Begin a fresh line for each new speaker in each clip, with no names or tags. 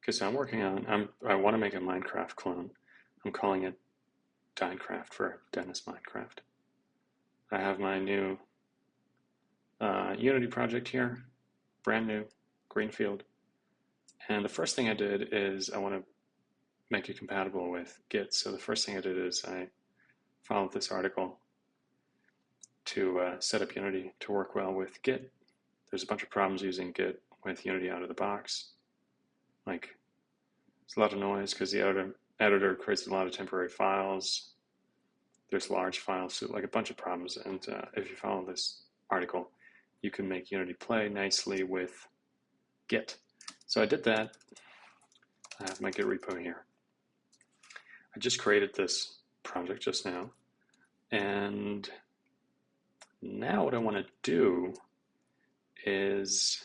Because I'm working on, I want to make a Minecraft clone. I'm calling it Dinecraft for Dennis Minecraft. I have my new Unity project here, brand new, greenfield. And the first thing I did is I want to make it compatible with Git. So the first thing I did is I followed this article to set up Unity to work well with Git. There's a bunch of problems using Git with Unity out of the box. Like, there's a lot of noise because the editor creates a lot of temporary files. There's large files, so like a bunch of problems. And if you follow this article, you can make Unity play nicely with Git. So I did that. I have my Git repo here. I just created this project just now. And now what I want to do is,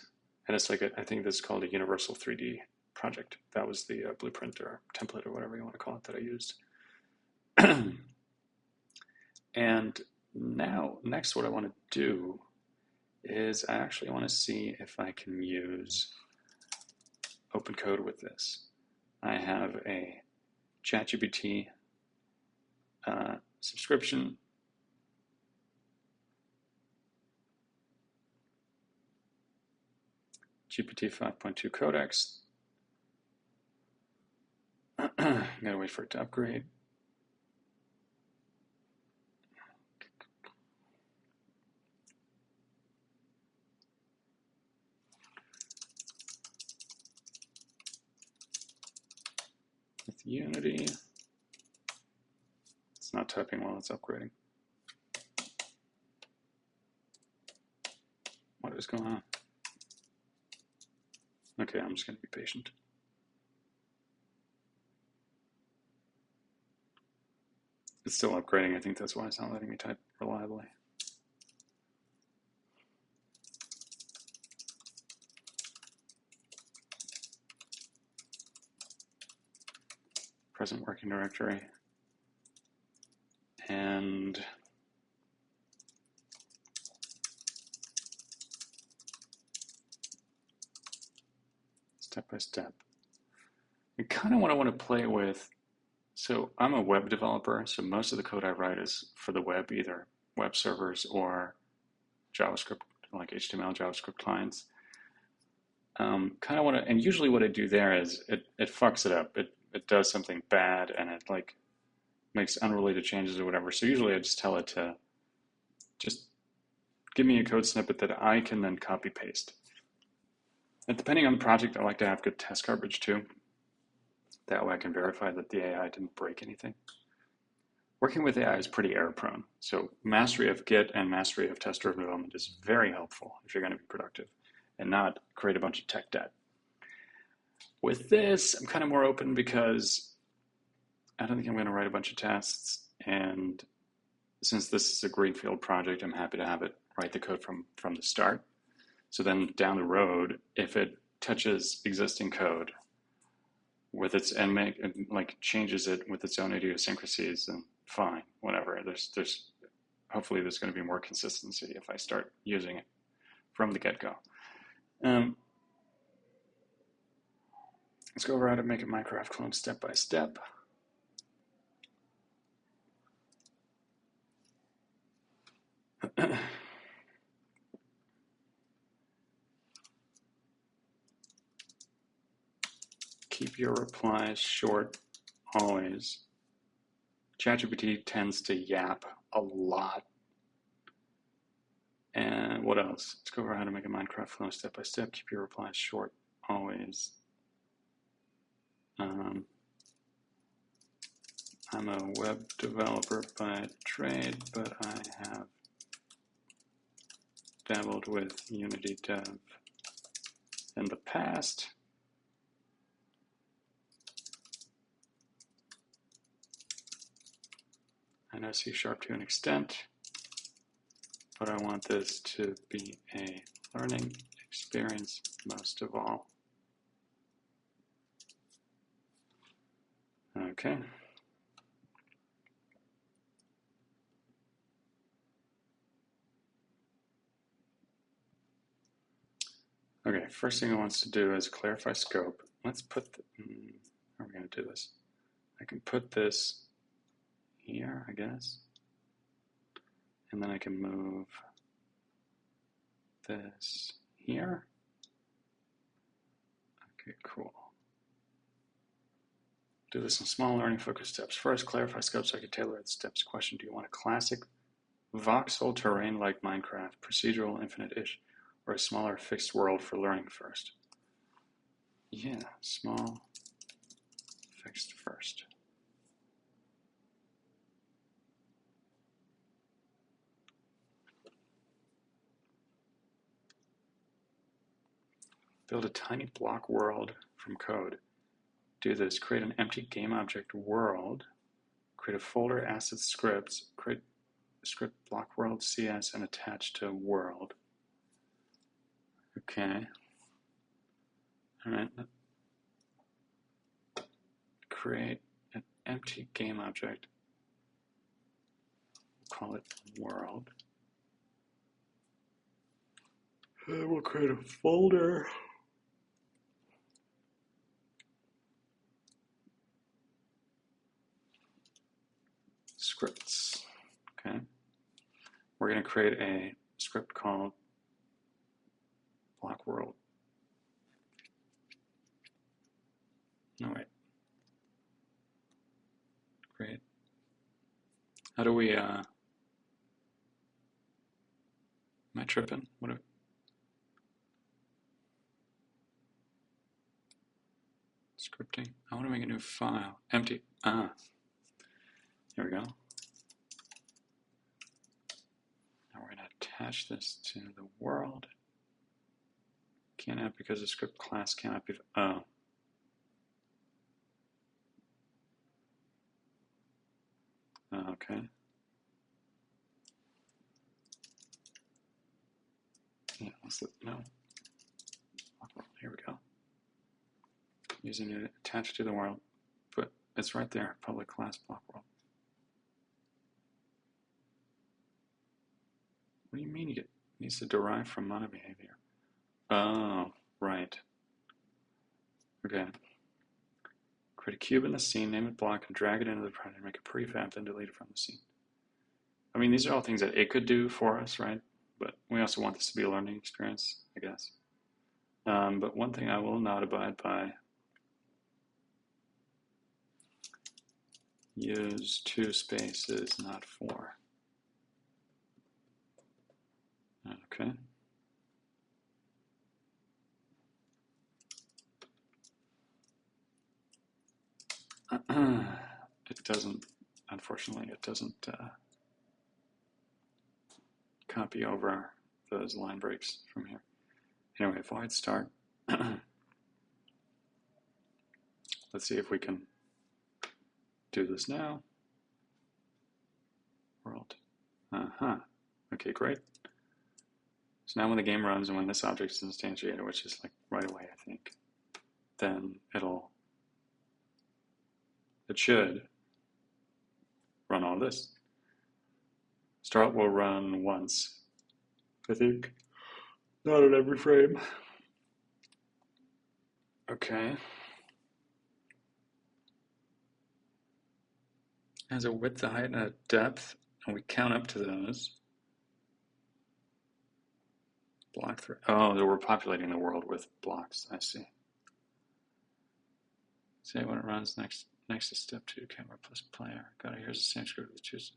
and it's like, I think this is called a Universal 3D project. That was the blueprint or template or whatever you want to call it that I used. And now, next what I want to do is I actually want to see if I can use OpenCode with this. I have a ChatGPT subscription. GPT 5.2 codecs. Gotta wait for it to upgrade. With Unity. It's not typing while it's upgrading. What is going on? Okay, I'm just going to be patient. It's still upgrading. I think that's why it's not letting me type reliably. Present working directory. And step by step. And kind of what I want to play with. So I'm a web developer, so most of the code I write is for the web, either web servers or JavaScript, like HTML, JavaScript clients. Kind of want to, and usually what I do there is it fucks it up. It does something bad and it like makes unrelated changes or whatever. So usually I just tell it to just give me a code snippet that I can then copy paste. And depending on the project, I like to have good test coverage too. That way I can verify that the AI didn't break anything. Working with AI is pretty error prone. So mastery of Git and mastery of test-driven development is very helpful if you're going to be productive and not create a bunch of tech debt. With this, I'm kind of more open because I don't think I'm going to write a bunch of tests. And since this is a greenfield project, I'm happy to have it write the code from the start. So then down the road, if it touches existing code with its and changes it with its own idiosyncrasies, then fine, whatever. There's hopefully there's going to be more consistency if I start using it from the get-go. Let's go over how to make a Minecraft clone step by step. Keep your replies short, always. ChatGPT tends to yap a lot. And what else? Let's go over how to make a Minecraft clone step by step. Keep your replies short, always. I'm a web developer by trade, but I have dabbled with Unity Dev in the past. I know C# to an extent, but I want this to be a learning experience most of all. Okay. Okay, first thing it wants to do is clarify scope. let's put, how are we going to do this? I can put this here, I guess. And then I can move this here. Okay, cool. Do this in small learning focused steps. First, clarify scope so I can tailor the steps. Question, do you want a classic voxel terrain like Minecraft, procedural, infinite-ish, or a smaller fixed world for learning first? Yeah, small, fixed first. Build a tiny block world from code. Do this. Create an empty game object world. Create a folder, assets, scripts. Create a script block world, CS, and attach to world. Okay. All right. Create an empty game object. We'll call it world. And we'll create a folder. Scripts. Okay. We're going to create a script called block world. No, wait. Great. How do we, am I tripping? What are, scripting? I want to make a new file. Empty. Ah. Here we go. Now we're going to attach this to the world. Can't have because the script class cannot be, oh. Okay. Yeah, no. Here we go. Using it attached to the world, but it's right there, public class block world. What do you mean it needs to derive from mono behavior? Oh, right. Okay. Create a cube in the scene, name it block, and drag it into the project, make a prefab, then delete it from the scene. I mean, these are all things that it could do for us, right? But we also want this to be a learning experience, I guess. But one thing I will not abide by, use 2 spaces, not 4. Okay. It doesn't, unfortunately, it doesn't copy over those line breaks from here. Anyway, void start. Let's see if we can do this now. World. Okay, great. So now when the game runs and when this object is instantiated, which is like right away, I think, then it should run all this. Start will run once, I think. Not at every frame. Okay. Has a width, a height, and a depth, and we count up to those. Block through. Oh, we're populating the world with blocks. I see. Say when it runs next to step 2, camera plus player. Got it. Here's the same script we choose.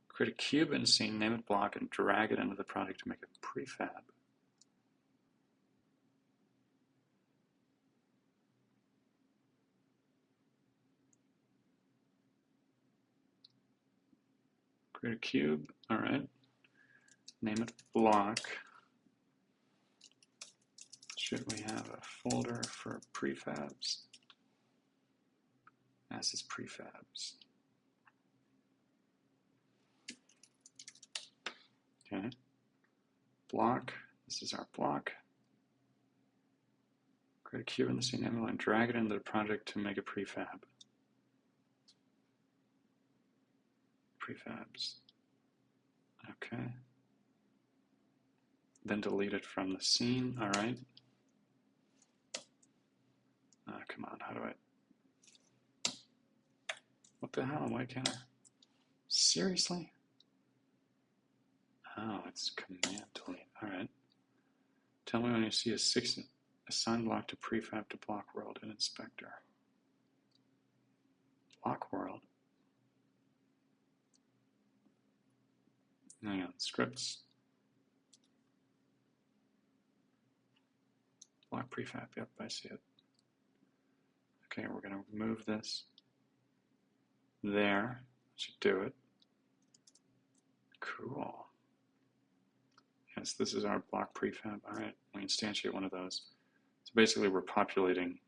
Create a cube in scene, name it block, and drag it into the project to make a prefab. Create a cube. All right. Name it block. Should we have a folder for prefabs? Assets prefabs. Okay. Block. This is our block. Create a cube in the scene, name it, and drag it into the project to make a prefab. Prefabs. Okay. Then delete it from the scene. All right. come on, how do I? What the hell? Why can't I? Seriously? Oh, it's command delete. All right. Tell me when you see assign block to prefab to block world in inspector. Block world. Hang on, scripts. Block prefab. Yep, I see it. Okay, we're going to move this there. Should do it. Cool. Yes, this is our block prefab. All right, we instantiate one of those. So basically, we're populating.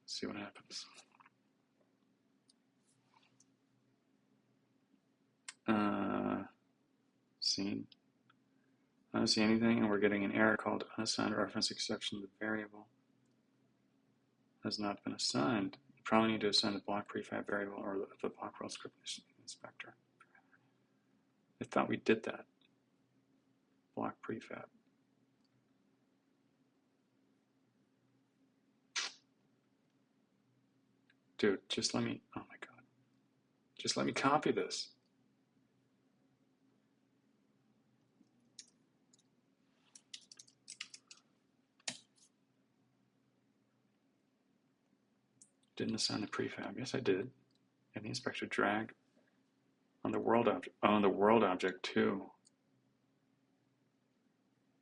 Let's see what happens. Scene. I don't see anything, and we're getting an error called unassigned reference exception to the variable has not been assigned. You probably need to assign the block prefab variable or the block world script inspector. I thought we did that. Block prefab. Dude, just let me, oh my God. Just let me copy this. Didn't assign the prefab. Yes, I did. And the inspector drag on the world object. Oh, on the world object too.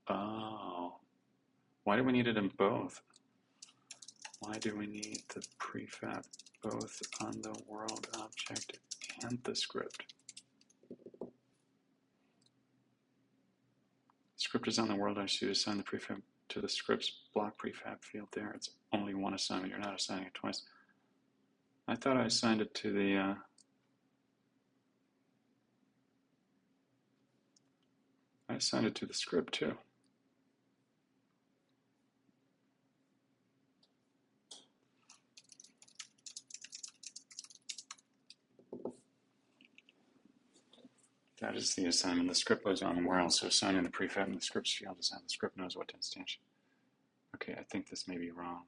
Oh. Why do we need it in both? Why do we need the prefab both on the world object and the script? The script is on the world object. You assign the prefab to the script's block prefab field there. It's only one assignment. You're not assigning it twice. I thought I assigned it to the I assigned it to the script too. That is the assignment. The script goes on the world, so assigning the prefab in the scripts field is how the script knows what to instantiate. Okay, I think this may be wrong.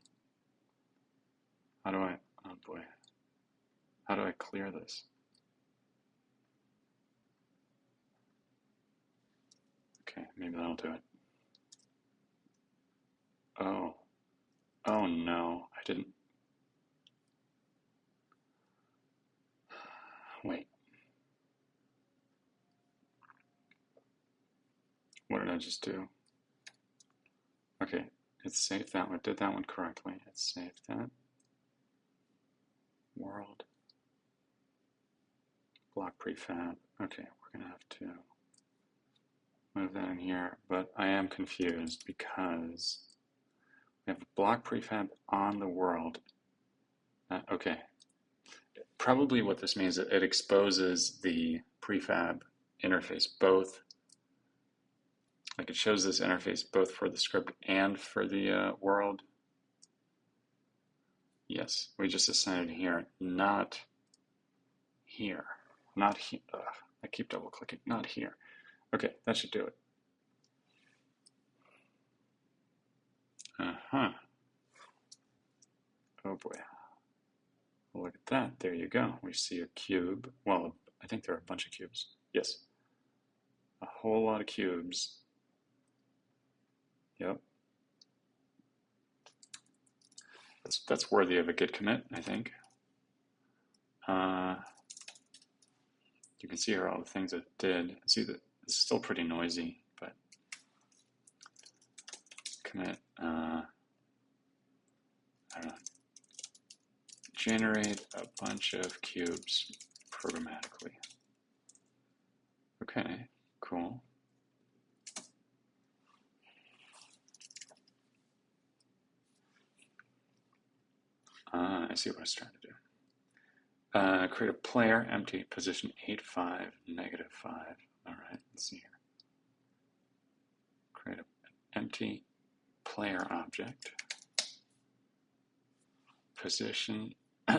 How do I, oh boy. How do I clear this? Okay, maybe that'll do it. Oh. Oh no, I didn't. Wait. What did I just do? Okay, it saved that one, did that one correctly. It saved that. World. Block prefab. Okay, we're gonna have to move that in here, but I am confused because we have a block prefab on the world. Okay, probably what this means is it exposes the prefab interface both, like it shows this interface both for the script and for the world. Yes, we just assigned it here, not here, not here. I keep double clicking, not here. Okay, that should do it. Oh boy. Look at that. There you go. We see a cube. Well, I think there are a bunch of cubes. Yes. A whole lot of cubes. Yep. That's worthy of a git commit, I think. You can see here all the things it did. See that it's still pretty noisy, but commit. I don't know. Generate a bunch of cubes programmatically. Okay, cool. I see what I was trying to do. Create a player, empty, position 8, 5, negative 5. All right, let's see here. Create an empty player object. Position 8.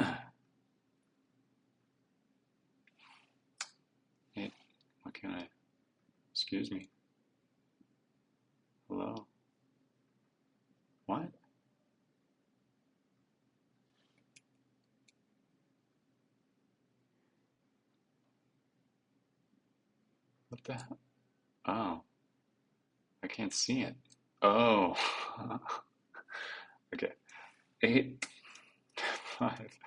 What can I? Excuse me. Hello. What the hell? Oh, I can't see it. Oh, okay. 8, 5,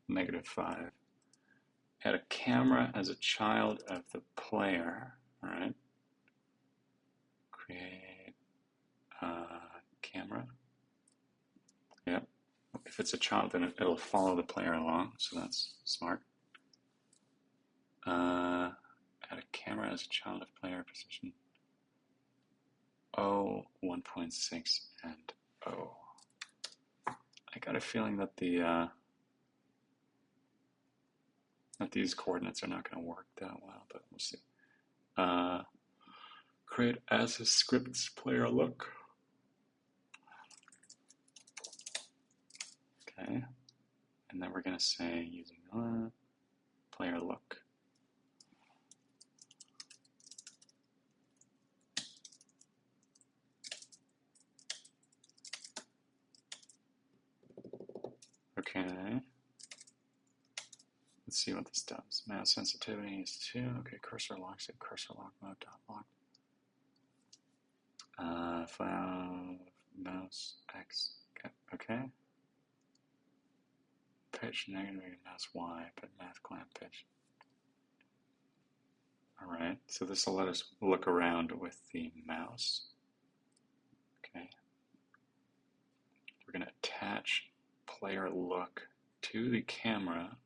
-5. Had a camera as a child of the player. All right. Create a camera. Yep. If it's a child, then it'll follow the player along, so that's smart. Add a camera as a child of player position. 0, 1.6, and 0. I got a feeling that that these coordinates are not going to work that well, but we'll see. Create as a scripts player look. Okay, and then we're going to say using player look. Okay, let's see what this does. Mouse sensitivity is 2. Okay, cursor lock, say cursor lock mode dot lock. File mouse X. Okay. Pitch negative mouse Y, but math clamp pitch. Alright, so this will let us look around with the mouse. Okay. We're going to attach player look to the camera.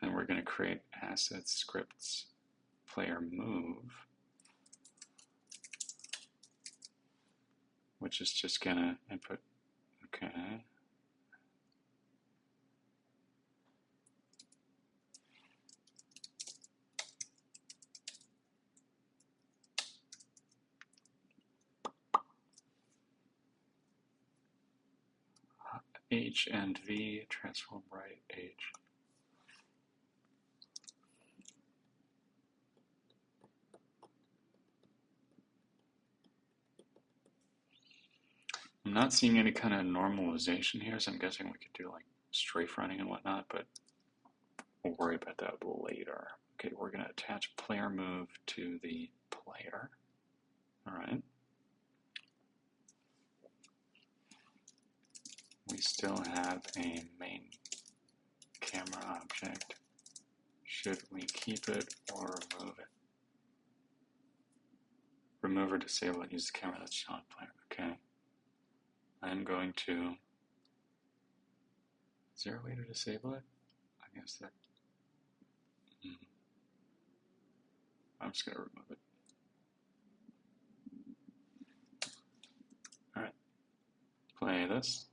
And we're going to create asset scripts player move, which is just going to input. Okay. H and V, transform right H. I'm not seeing any kind of normalization here, so I'm guessing we could do like strafe running and whatnot, but we'll worry about that later. Okay, we're going to attach player move to the player. All right. We still have a main camera object. Should we keep it or remove it? Remove or disable it, use the camera that's shown player. Okay. I'm going to. Is there a way to disable it? I guess that. I'm just going to remove it. All right. Play this.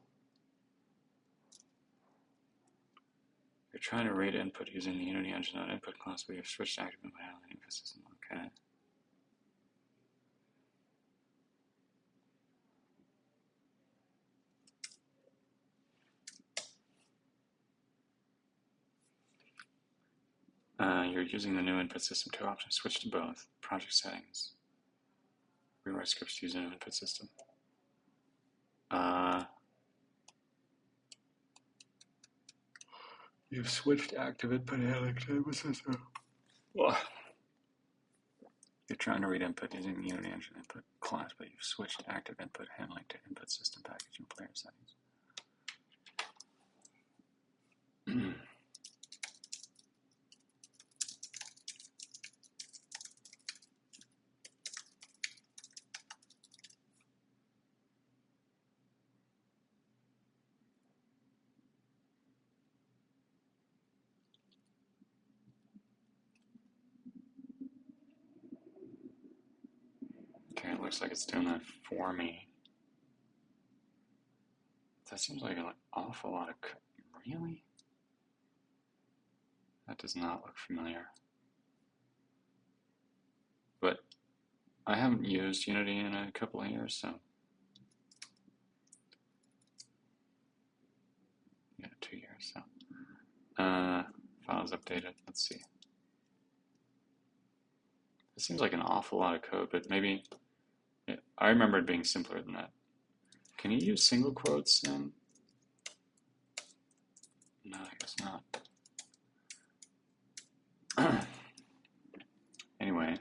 You're trying to read input using the Unity Engine on input class, but you've switched to active input handling input system. Okay. You're using the new input system. 2 options. Switch to both. Project settings. Rewrite scripts to use a new input system. You've switched active input handling to input system. Well, you're trying to read input using the Unity Engine input class, but you've switched active input handling to input system package and player settings. Okay, it looks like it's doing that for me. That seems like an awful lot of. Really? That does not look familiar. But I haven't used Unity in a couple of years, so. Yeah, 2 years, so. Files updated. Let's see. It seems like an awful lot of code, but maybe. Yeah, I remember it being simpler than that. Can you use single quotes in? No, I guess not. Anyway.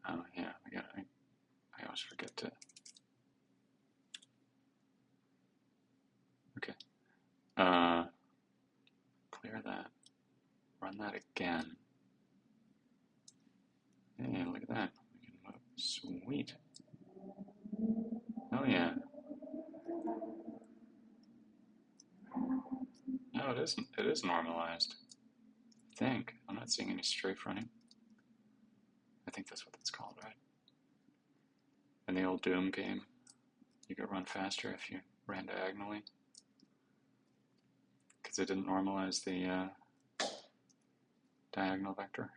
Oh yeah, I always forget to. Okay. Clear that. Run that again. Hey, look at that. We can move. Sweet. Oh yeah. No, it isn't. It is normalized. I think. I'm not seeing any strafe running. I think that's what that's called, right? In the old Doom game, you could run faster if you ran diagonally. Because it didn't normalize the diagonal vector.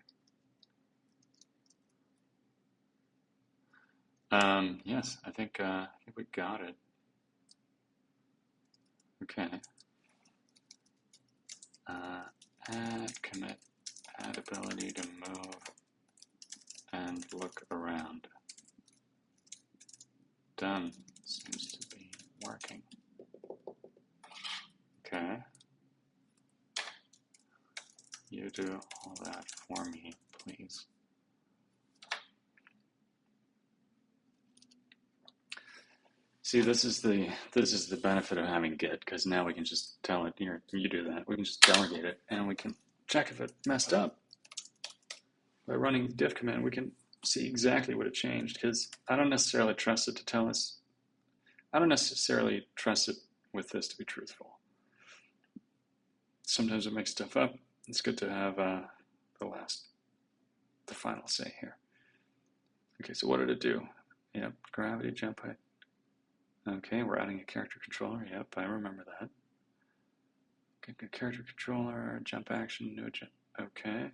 Yes, I think we got it. Okay. Add commit, add ability to move and look around. Done. Seems to be working. Okay. You do all that for me, please. See, this is the benefit of having Git, because now we can just tell it, here, you do that. We can just delegate it, and we can check if it messed up. By running diff command, we can see exactly what it changed, because I don't necessarily trust it to tell us. I don't necessarily trust it with this to be truthful. Sometimes it makes stuff up. It's good to have the final say here. Okay, so what did it do? Yep, gravity, jump height. Okay, we're adding a character controller. Yep, I remember that. Okay, character controller, jump action, no jump. Okay.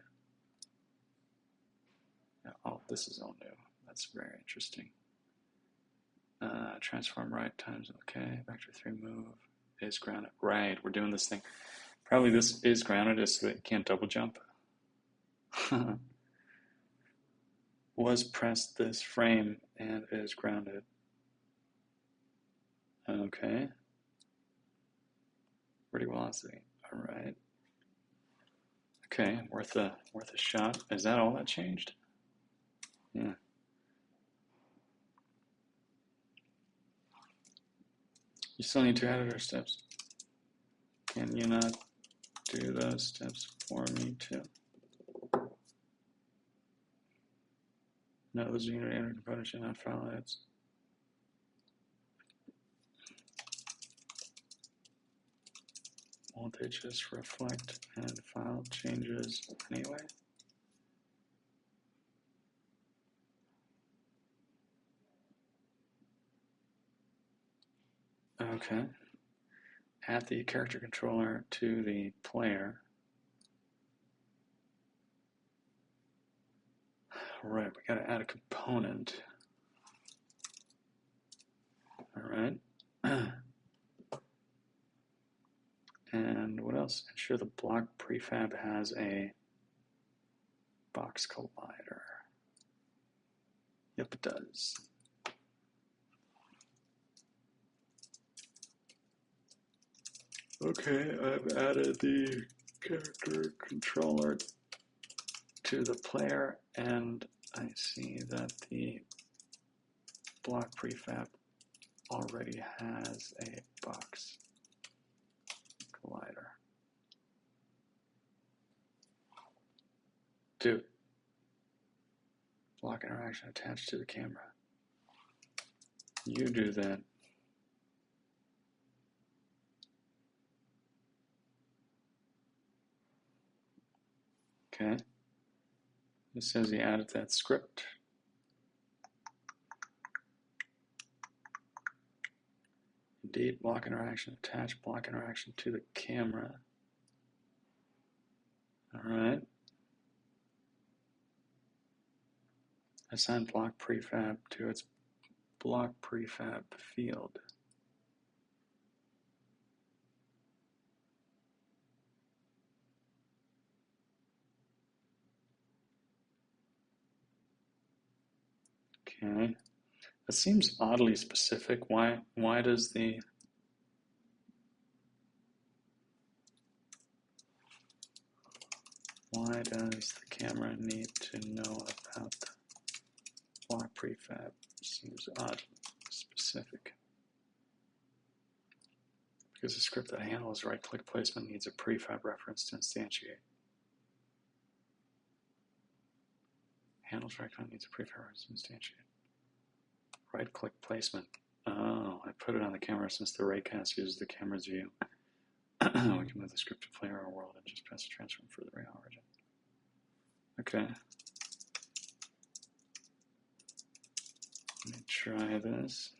Yeah, oh, this is all new. That's very interesting. Transform right times, okay. Vector 3 move is grounded. Right, we're doing this thing. Probably this is grounded so that it can't double jump. Was pressed this frame and is grounded. Okay. Pretty velocity. All right. Okay, worth a shot. Is that all that changed? Yeah. You still need 2 editor steps. Can you not do those steps for me too? No, those are unit editor components and not file edits. Won't they just reflect and file changes anyway? Okay. Add the character controller to the player. All right, we got to add a component. All right. And what else? Ensure the block prefab has a box collider. Yep, it does. Okay, I've added the character controller to the player, and I see that the block prefab already has a box collider. Dude, block interaction attached to the camera. You do that. Okay. It says he added that script. Indeed, block interaction, attach block interaction to the camera. All right. Assign block prefab to its block prefab field. Okay. That seems oddly specific. Why does the Why does the camera need to know about the block prefab? Seems odd, specific. Because a script that handles right-click placement needs a prefab reference to instantiate. Handles right-click needs a prefab reference to instantiate. Right-click placement. Oh, I put it on the camera since the raycast uses the camera's view. We can move the script to player or world and just press the transform for the ray origin. Okay. Let me try this.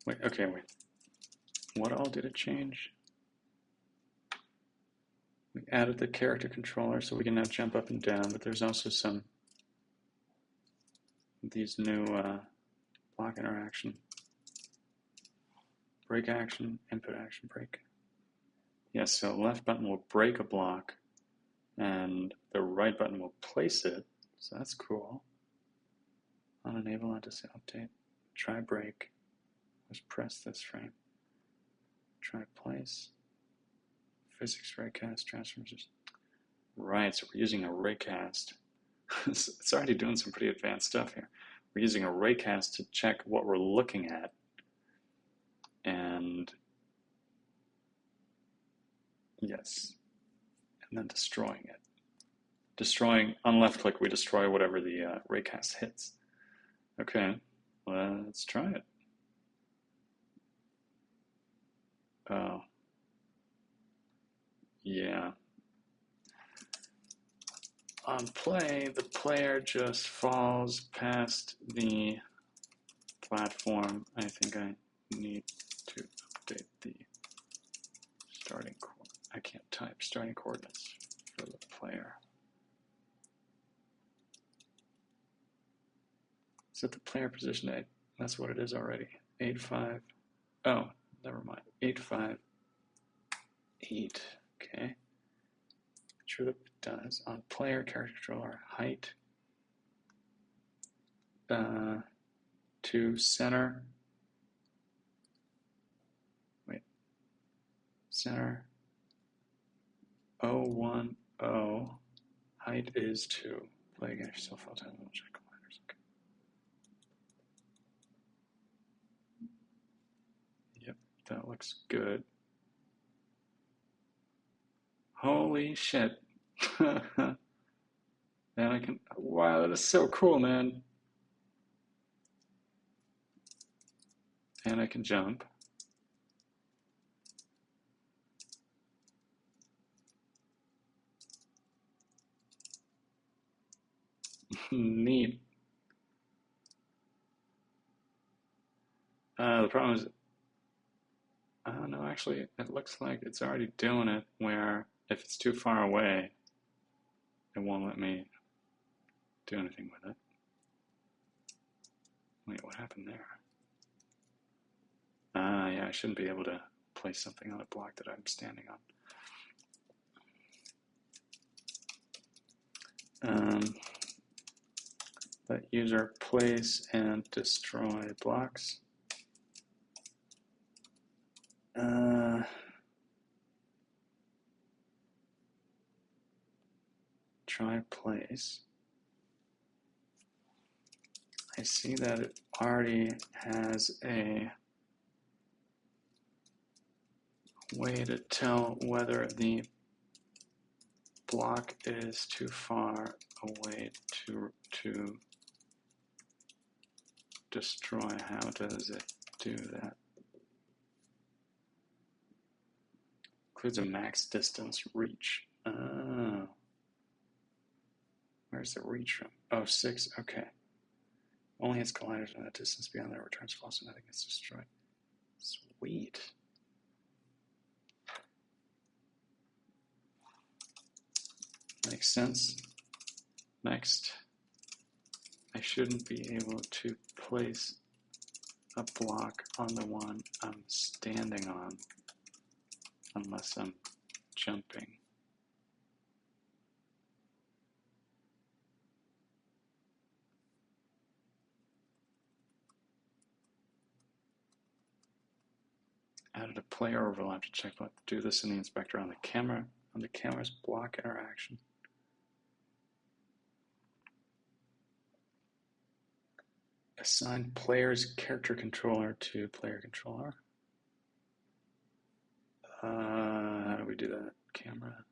Wait, okay, wait. What all did it change? We added the character controller so we can now jump up and down, but there's also some these new block interaction. Break action, input action, break. Yes, so left button will break a block and the right button will place it. So that's cool. On enable on to say update. Try break. Let's press this frame. Try place. Physics raycast transformers. Right, so we're using a raycast. It's already doing some pretty advanced stuff here. We're using a raycast to check what we're looking at and yes, and then destroying it. Destroying, on left click, we destroy whatever the raycast hits. Okay, let's try it. Oh, yeah. On play, the player just falls past the platform. I think I need to update the starting I can't type starting coordinates for the player. Set the player position 8. That's what it is already. 8, 5. Oh, never mind. 8, 5, 8. Okay. Sure that it does. On player character controller height to center. Wait. Center 010. Height is 2. Play against yourself all the time. We'll check aligners. Okay. Yep, that looks good. Holy shit. And I can, wow, that is so cool, man. And I can jump. Neat. The problem is, I don't know, actually, it looks like it's already doing it where if it's too far away, it won't let me do anything with it. Wait, what happened there? Ah, yeah, I shouldn't be able to place something on a block that I'm standing on. Let user place and destroy blocks. Try place. I see that it already has a way to tell whether the block is too far away to destroy. How does it do that? Includes a max distance reach. Oh. Where's the reach from? Oh, 6, okay. Only hits colliders when that distance beyond that returns false and nothing gets destroyed. Sweet. Makes sense. Next, I shouldn't be able to place a block on the one I'm standing on unless I'm jumping. Added a player overlap to check what to do this in the inspector on the camera's block interaction. Assign player's character controller to player controller. How do we do that? Camera.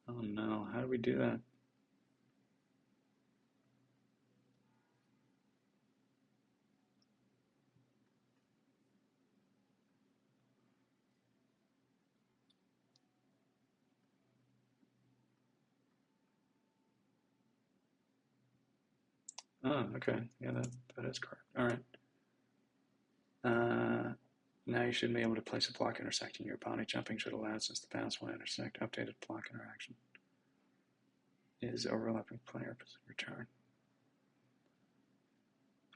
Oh no, how do we do that? Oh, okay. Yeah, that is correct. All right. Now you should be able to place a block intersecting your bounty. Jumping should allow since the bounce will intersect. Updated block interaction is overlapping player return.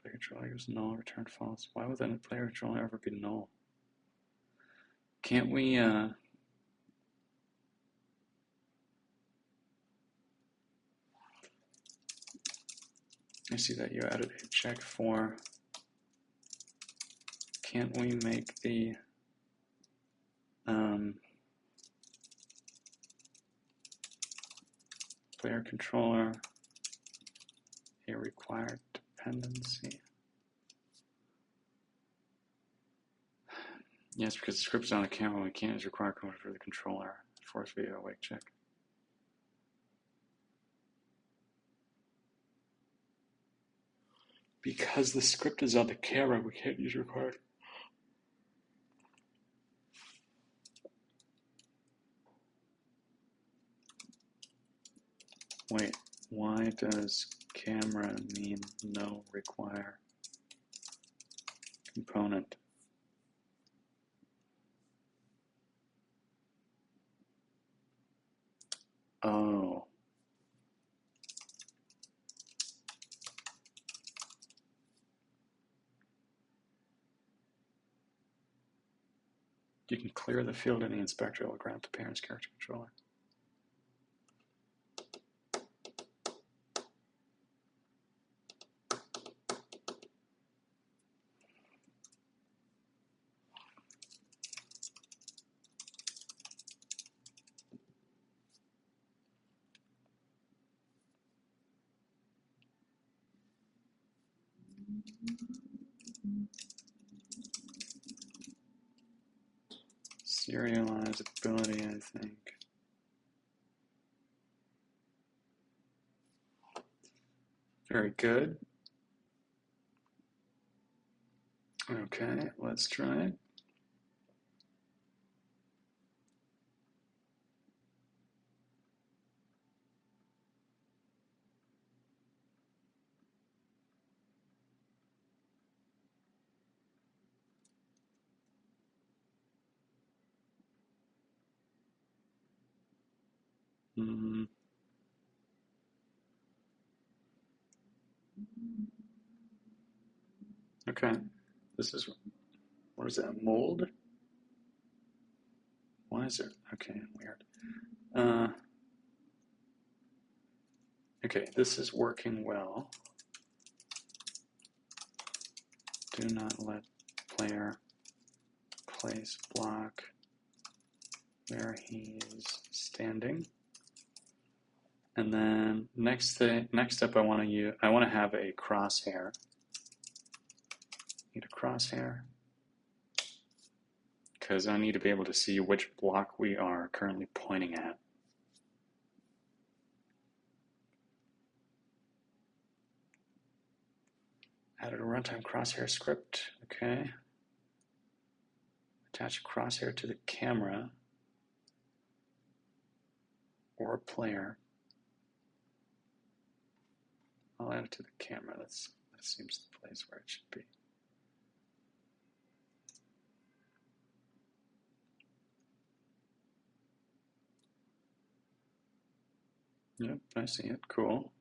Player controller equals null, return false. Why would then a player controller ever be null? Can't we I see that you added a check for. Can't we make the player controller a required dependency? Yes, because the script is on the camera, we can't use required code for the controller. Force video wake check. Because the script is on the camera, we can't use required. Wait, why does camera mean no require component? Oh. You can clear the field in the inspector. It'll grab the parent's character controller. Serializability, I think. Very good. Okay, let's try it. Okay, this is, what is that, mold? Why is it, okay, weird. Okay, this is working well. Do not let player place block where he's standing. And then next step I want to have a crosshair. Need a crosshair because I need to be able to see which block we are currently pointing at. Added a runtime crosshair script. Okay. Attach a crosshair to the camera or a player. I'll add it to the camera. That seems the place where it should be. Yep, I see it. Cool.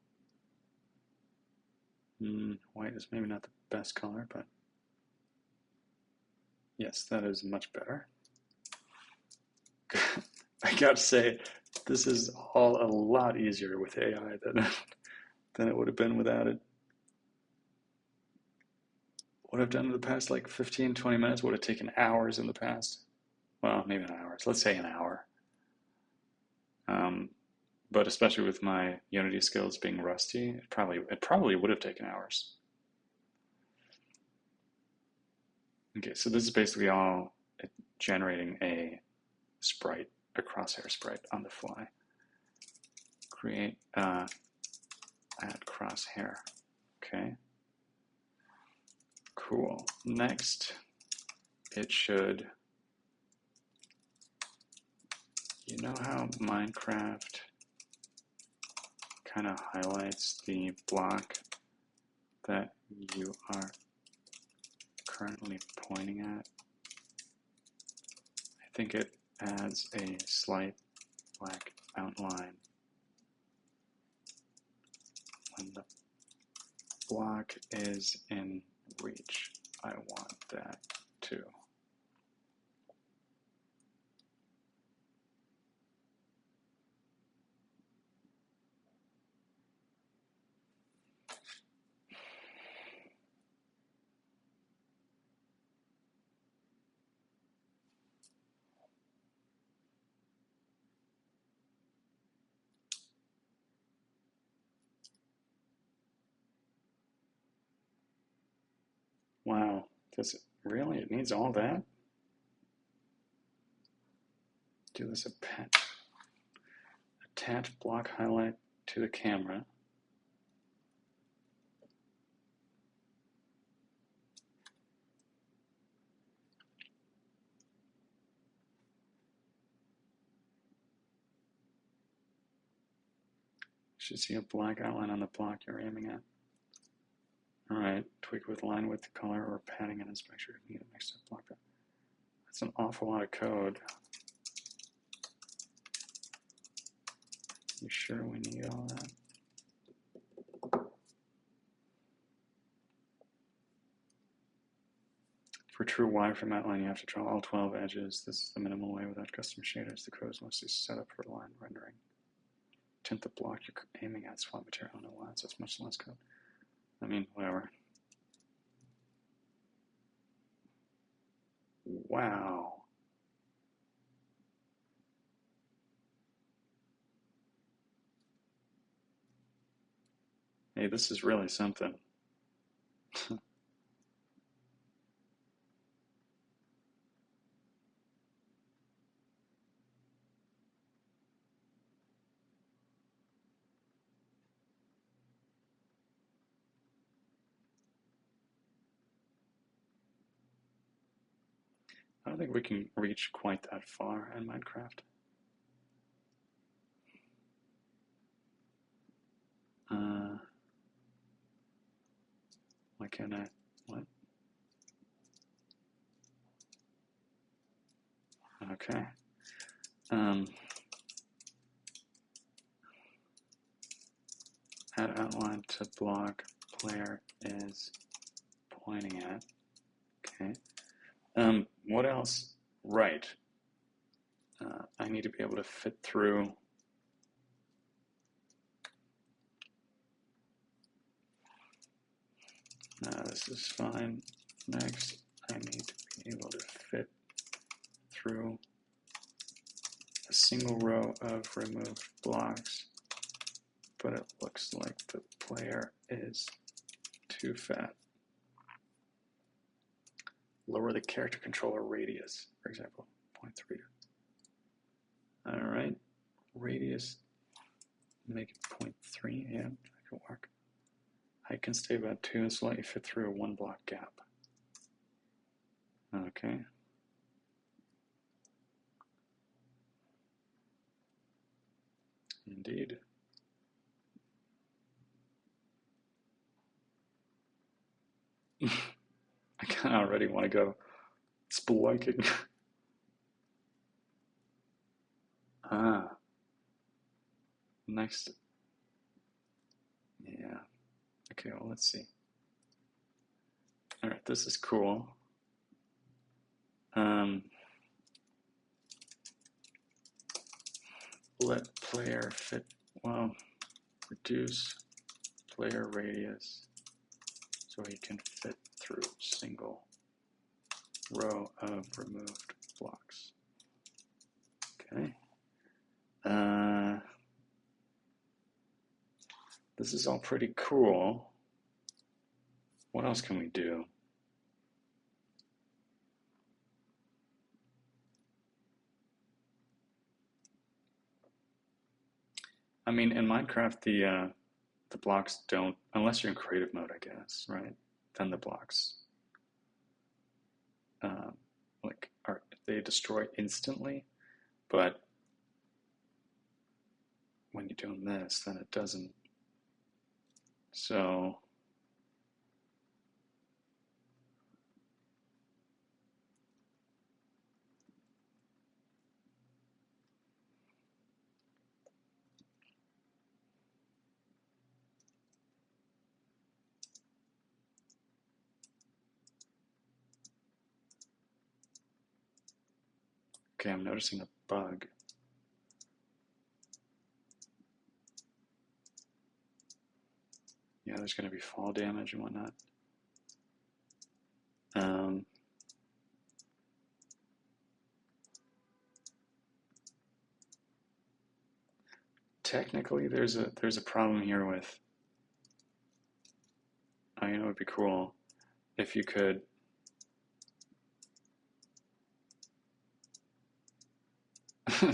White is maybe not the best color, but yes, that is much better. I gotta say, this is all a lot easier with AI than it would have been without it. what I've done in the past, like 15, 20 minutes, would have taken hours in the past. Well, maybe not hours. Let's say an hour. Um, but especially with my Unity skills being rusty, it probably would have taken hours. Okay, so this is basically all generating a sprite, a crosshair sprite on the fly. Create add crosshair. Okay. Cool. Next, it should, you know how Minecraft kind of highlights the block that you are currently pointing at? I think it adds a slight black outline when the block is in reach. I want that too. Wow, does it really? It needs all that? Do this attach block highlight to the camera. You should see a black outline on the block you're aiming at. All right, tweak with line width, color, or padding and inspection. Need a mixed up block. That's an awful lot of code. You sure we need all that? For true wireframe outline, you have to draw all 12 edges. This is the minimal way without custom shaders. The code is mostly set up for line rendering. Tint the block you're aiming at, swap material on the line, so it's much less code. I mean, whatever. Wow. Hey, this is really something. I don't think we can reach quite that far in Minecraft. Why can't I? What? Okay. Add outline to block player is pointing at. Okay. What else? Right. I need to be able to fit through. This is fine. Next, I need to be able to fit through a single row of removed blocks, but it looks like the player is too fat. Lower the character controller radius, for example, 0.3. All right, radius, make it 0.3, yeah, that could work. Height can stay about 2, and so let you fit through a 1 block gap. Okay. Indeed. I kind of already want to go spelunking. Next. Yeah. Okay, well, let's see. All right, this is cool. Let player fit, well, reduce player radius. so he can fit through single row of removed blocks. Okay. This is all pretty cool. What else can we do? I mean, in Minecraft, the blocks don't, unless you're in creative mode, I guess, right? Then the blocks, like, they destroy instantly, but when you're doing this, then it doesn't. So, okay, I'm noticing a bug. Yeah, there's going to be fall damage and whatnot. Technically, there's a problem here with. I know it would be cool if you could.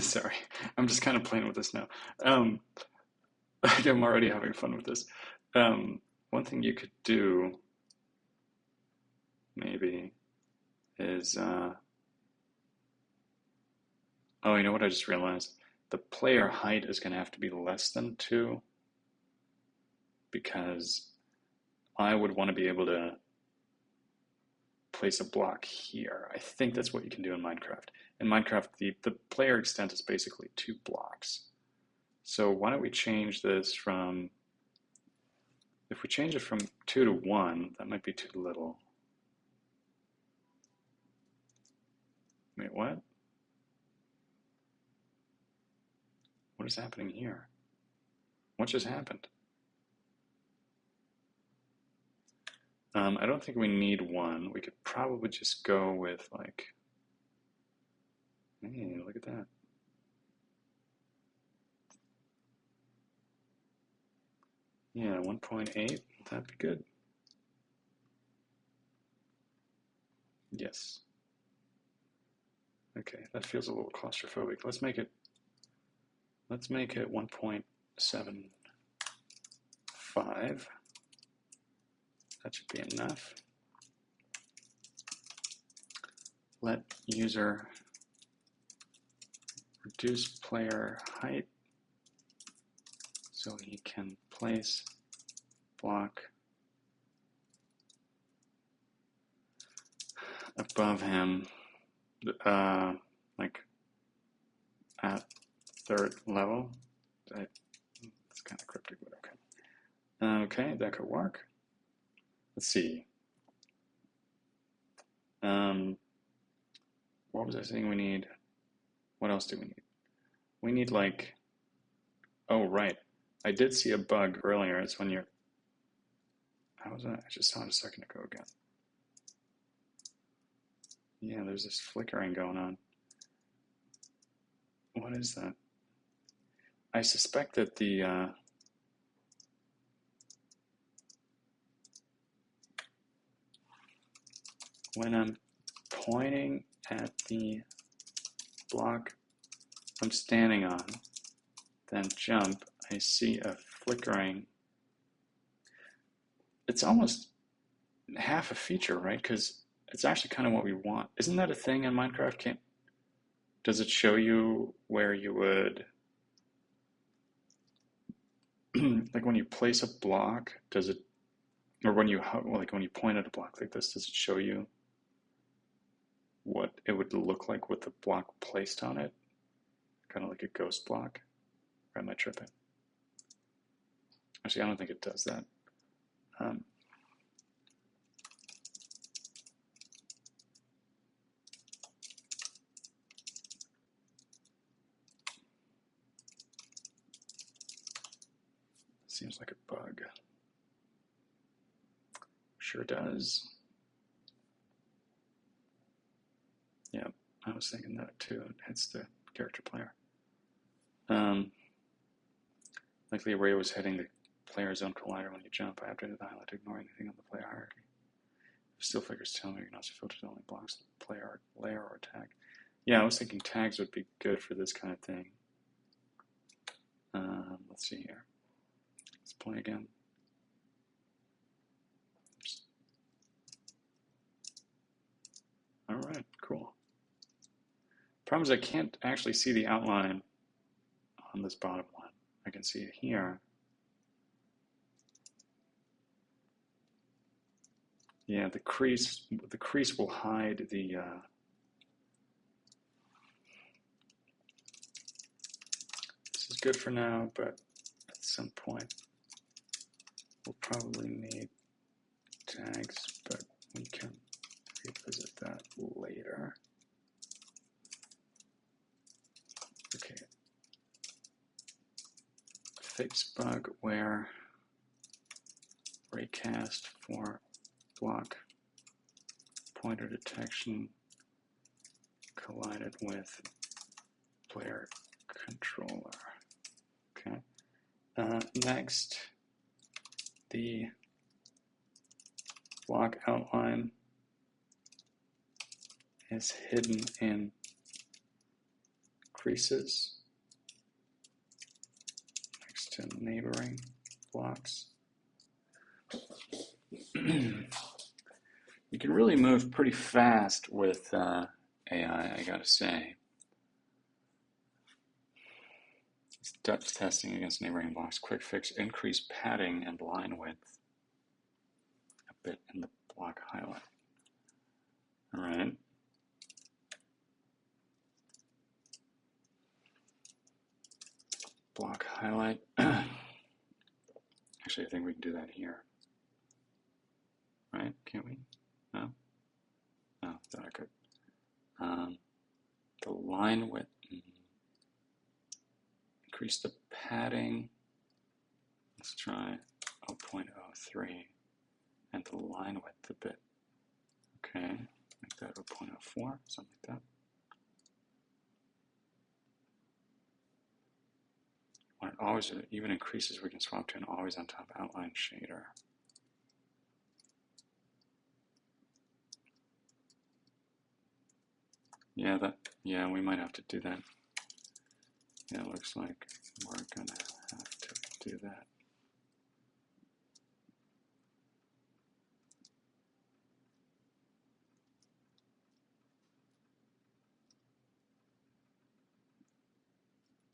Sorry, I'm just kind of playing with this now. I'm already having fun with this. One thing you could do, maybe, is oh, you know what I just realized? The player height is going to have to be less than 2 because I would want to be able to place a block here. I think that's what you can do in Minecraft. In Minecraft, the player extent is basically 2 blocks. So why don't we change this from, if we change it from 2 to 1, that might be too little. Wait, what? What is happening here? What just happened? I don't think we need 1. We could probably just go with like, hey, look at that. Yeah, 1.8, that'd be good. Yes. Okay, that feels a little claustrophobic. Let's make it 1.75. That should be enough. Let user reduce player height so he can place block above him, like at 3rd level. It's kind of cryptic, but okay. Okay, that could work. Let's see. What was I saying we need? What else do we need? We need like, oh right, I did see a bug earlier. It's when you're, how was that? I just saw it a second ago again. Yeah, there's this flickering going on. What is that? I suspect that the when I'm pointing at the block I'm standing on, then jump, I see a flickering. It's almost half a feature, right? Because it's actually kind of what we want. Isn't that a thing in Minecraft? Does it show you where you would, like when you place a block, does it, or when you, like when you point at a block like this, does it show you what it would look like with the block placed on it? Kind of like a ghost block? Or am I tripping? Actually, I don't think it does that. Seems like a bug. Sure does. Yeah, I was thinking that too. It hits the character player. Like the array was hitting the player's own collider when you jump. I updated the highlight to ignore anything on the player hierarchy. If still figures tell me you can also filter to only blocks the player layer or tag. Yeah, I was thinking tags would be good for this kind of thing. Let's see here. Let's play again. Oops. All right, cool. Problem is I can't actually see the outline on this bottom one. I can see it here. Yeah, the crease will hide the this is good for now, but at some point we'll probably need tags, but we can revisit that later. Okay. Fix bug where raycast for block pointer detection collided with player controller. Okay. Next, the block outline is hidden in creases next to neighboring blocks. You can really move pretty fast with AI, I gotta say. It's depth testing against neighboring blocks. Quick fix, increase padding and line width a bit in the block highlight. All right. Block highlight. Actually, I think we can do that here. Right? Can't we? No? No, thought I could. The line width. Increase the padding. Let's try 0.03 and the line width a bit. Okay, make that 0.04, something like that. When it always even increases, we can swap to an always on top outline shader. Yeah, we might have to do that. Yeah, it looks like we're gonna have to do that.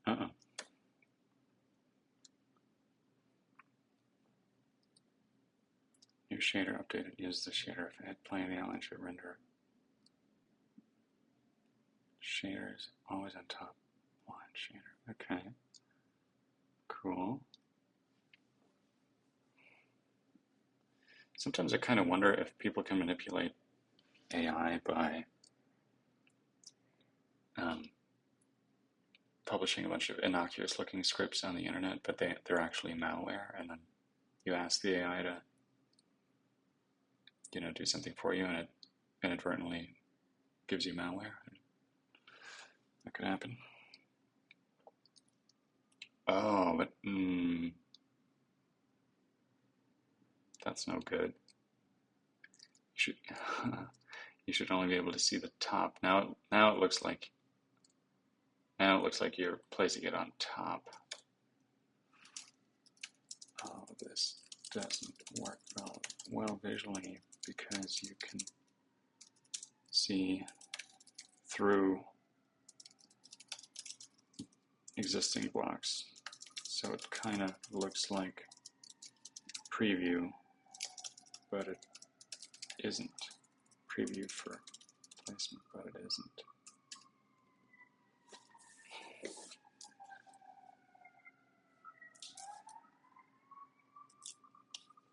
Uh-oh. New shader updated. Use the shader if it had plenty of the outline should render. Shaders always on top line shader. Okay. Cool. Sometimes I kind of wonder if people can manipulate AI by publishing a bunch of innocuous looking scripts on the internet, but they're actually malware, and then you ask the AI to do something for you, and it inadvertently gives you malware. That could happen. Oh, but that's no good. You should only be able to see the top. Now it looks like you're placing it on top. Oh, this doesn't work well visually because you can see through existing blocks. So it kind of looks like preview, but it isn't. Preview for placement, but it isn't.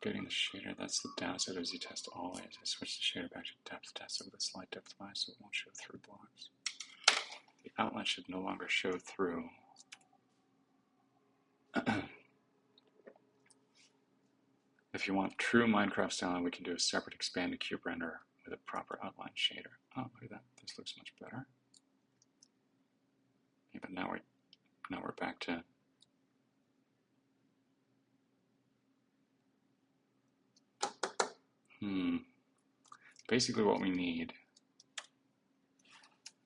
Getting the shader, that's the downside of Z-test always. I switch the shader back to depth test with a slight depth bias so it won't show through blocks. The outline should no longer show through. if you want true Minecraft styling, we can do a separate expanded cube render with a proper outline shader. Oh, look at that. This looks much better. Yeah, but now we're back to basically what we need.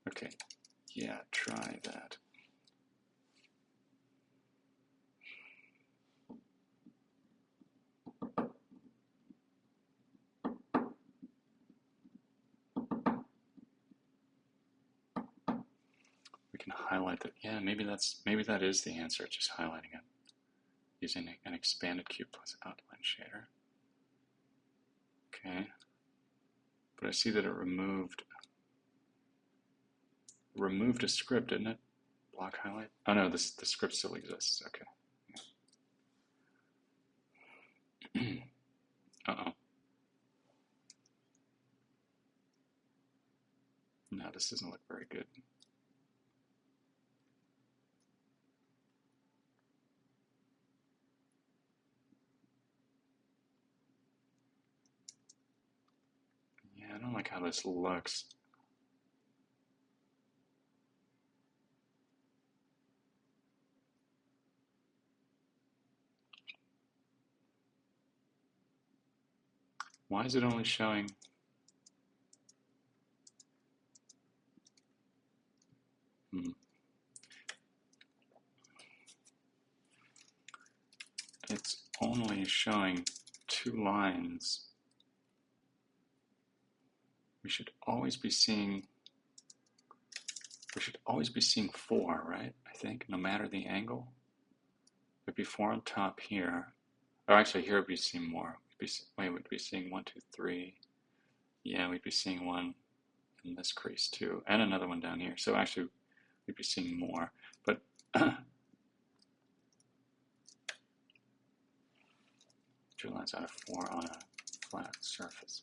Okay, yeah, try that. We can highlight that. Yeah, maybe that is the answer, just highlighting it using an expanded cube plus outline shader. Okay, but I see that it removed a script, didn't it? Block highlight. Oh no, the script still exists. Okay. Uh-oh. No, this doesn't look very good. Yeah, I don't like how this looks. Why is it only showing? It's only showing 2 lines. We should always be seeing 4, right? I think, no matter the angle. There'd be 4 on top here. Oh, actually, here we'd be seeing more. We'd be seeing 1, 2, 3. Yeah, we'd be seeing 1 in this crease too, and another one down here. So actually, we'd be seeing more. But 2 lines out of 4 on a flat surface.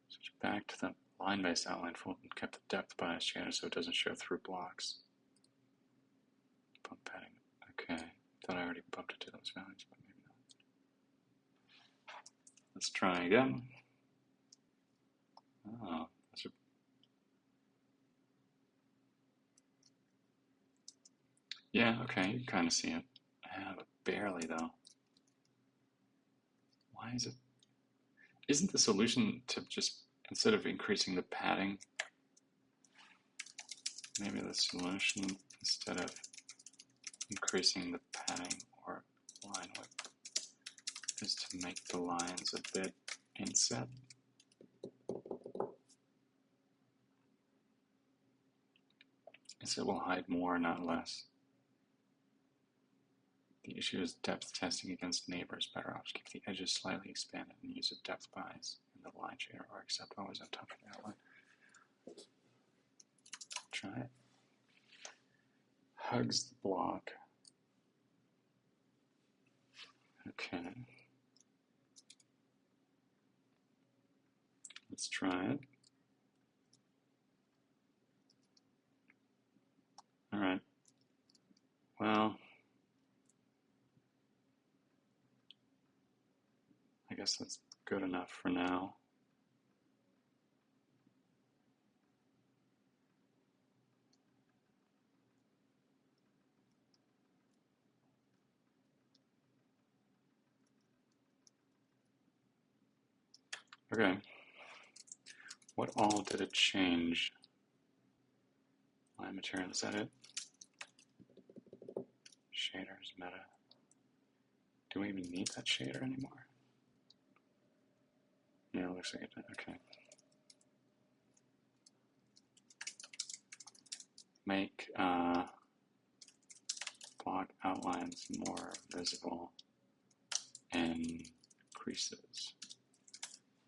Switch back to the line-based outline fold and kept the depth bias shader so it doesn't show through blocks. Bump padding. Okay. Thought I already bumped it to those values, but maybe not. Let's try again. Oh, those are... Yeah, okay, you can kind of see it. Yeah, but barely though. Why is it? Isn't the solution to just, instead of increasing the padding, maybe the solution, instead of increasing the padding or line width, is to make the lines a bit inset? Inset will hide more, not less. The issue is depth testing against neighbors. Better off to keep the edges slightly expanded and use a depth bias in the line shader, or accept always on top of the outline. Try it. Hugs the block. Okay. Let's try it. All right. Well, I guess that's good enough for now. Okay. What all did it change? Line material, is that it? Shaders, meta. Do we even need that shader anymore? Yeah, it looks like it did. Okay. Make block outlines more visible. increases.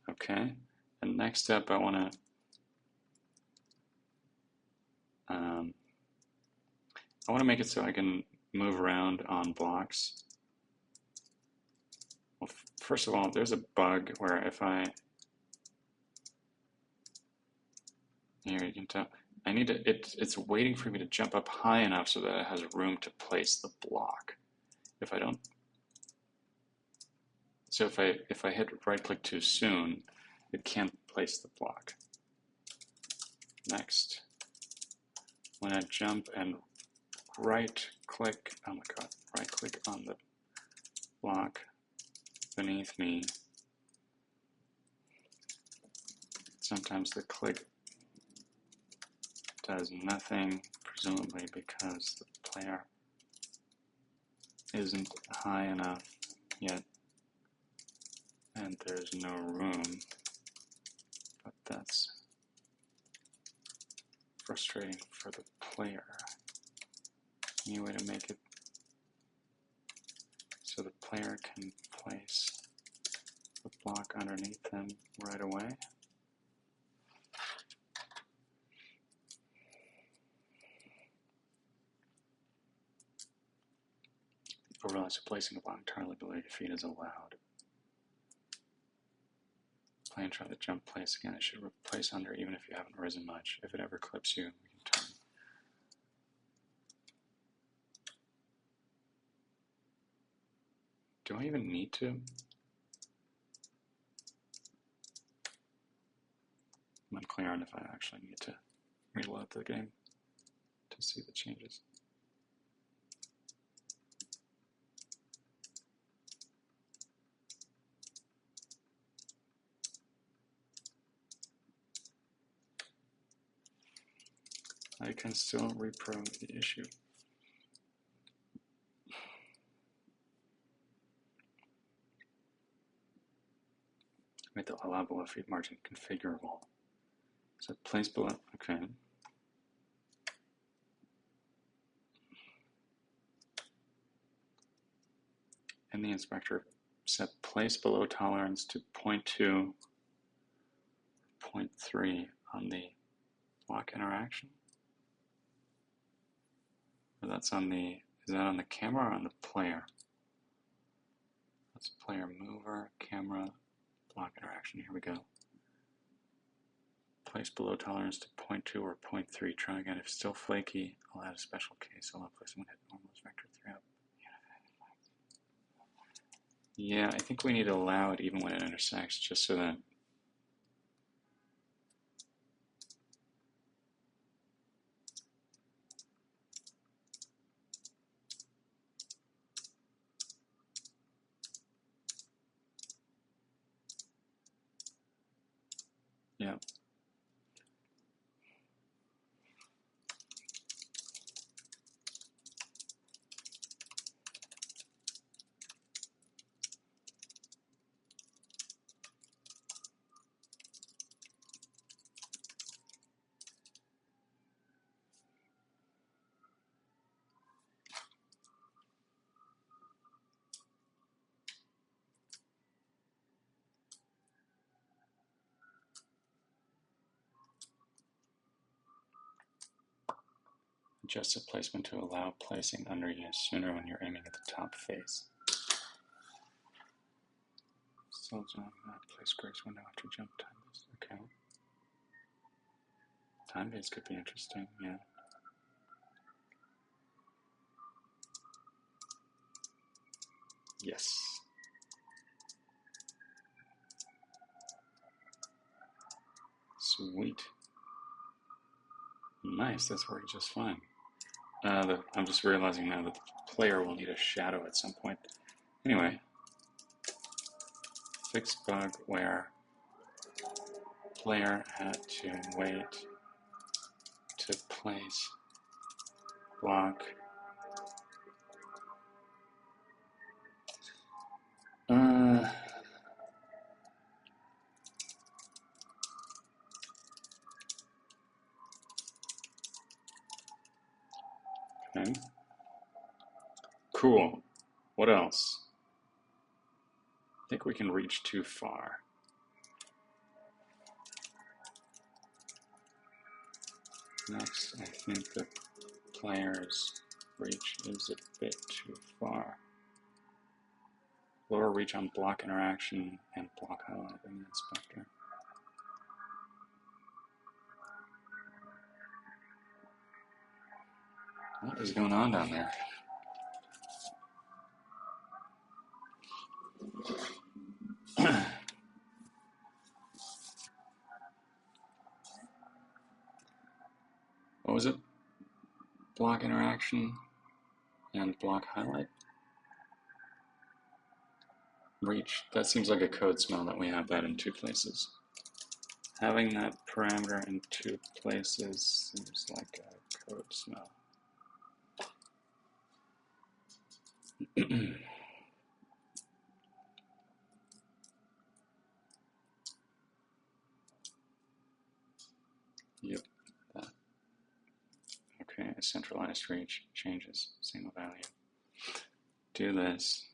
Okay, and next step I want to make it so I can move around on blocks. Well, first of all, there's a bug where if I, here you can tell, I need to, it's waiting for me to jump up high enough so that it has room to place the block. If I don't, so if I hit right click too soon, it can't place the block. Next, when I jump and right click, oh my god, right click on the block beneath me, sometimes the click does nothing, presumably because the player isn't high enough yet and there's no room, but that's frustrating for the player. Any way to make it so the player can place the block underneath them right away? Or realize that placing a block entirely below your feet is allowed. Play and try the jump place again. It should replace under even if you haven't risen much. If it ever clips you, we can turn. Do I even need to? I'm unclear on if I actually need to reload the game to see the changes. I can still repro the issue. Make the allow below feet margin configurable. So place below, okay. In the inspector, set place below tolerance to 0.2, 0.3 on the block interaction. Or that's on the, is that on the camera or on the player? That's player mover, camera, block interaction. Here we go. Place below tolerance to 0.2 or 0.3. Try again. If still flaky, I'll add a special case. I'll place them hit normal vector 3 up. Yeah, I think we need to allow it even when it intersects, just so that yeah. Adjust the placement to allow placing under you sooner when you're aiming at the top face. Still not place grace window after jump time base. Okay. Time base could be interesting, yeah. Yes. Sweet. Nice, that's working just fine. I'm just realizing now that the player will need a shadow at some point. Anyway, fix bug where player had to wait to place block. Okay. Cool. What else? think we can reach too far. Next, I think the player's reach is a bit too far. Lower reach on block interaction and block highlight in the inspector. What is going on down there? What was it? Block interaction and block highlight? Reach. That seems like a code smell that we have that in two places. Having that parameter in two places seems like a code smell. Yep. That. Okay, a centralized reach changes single value. Do this.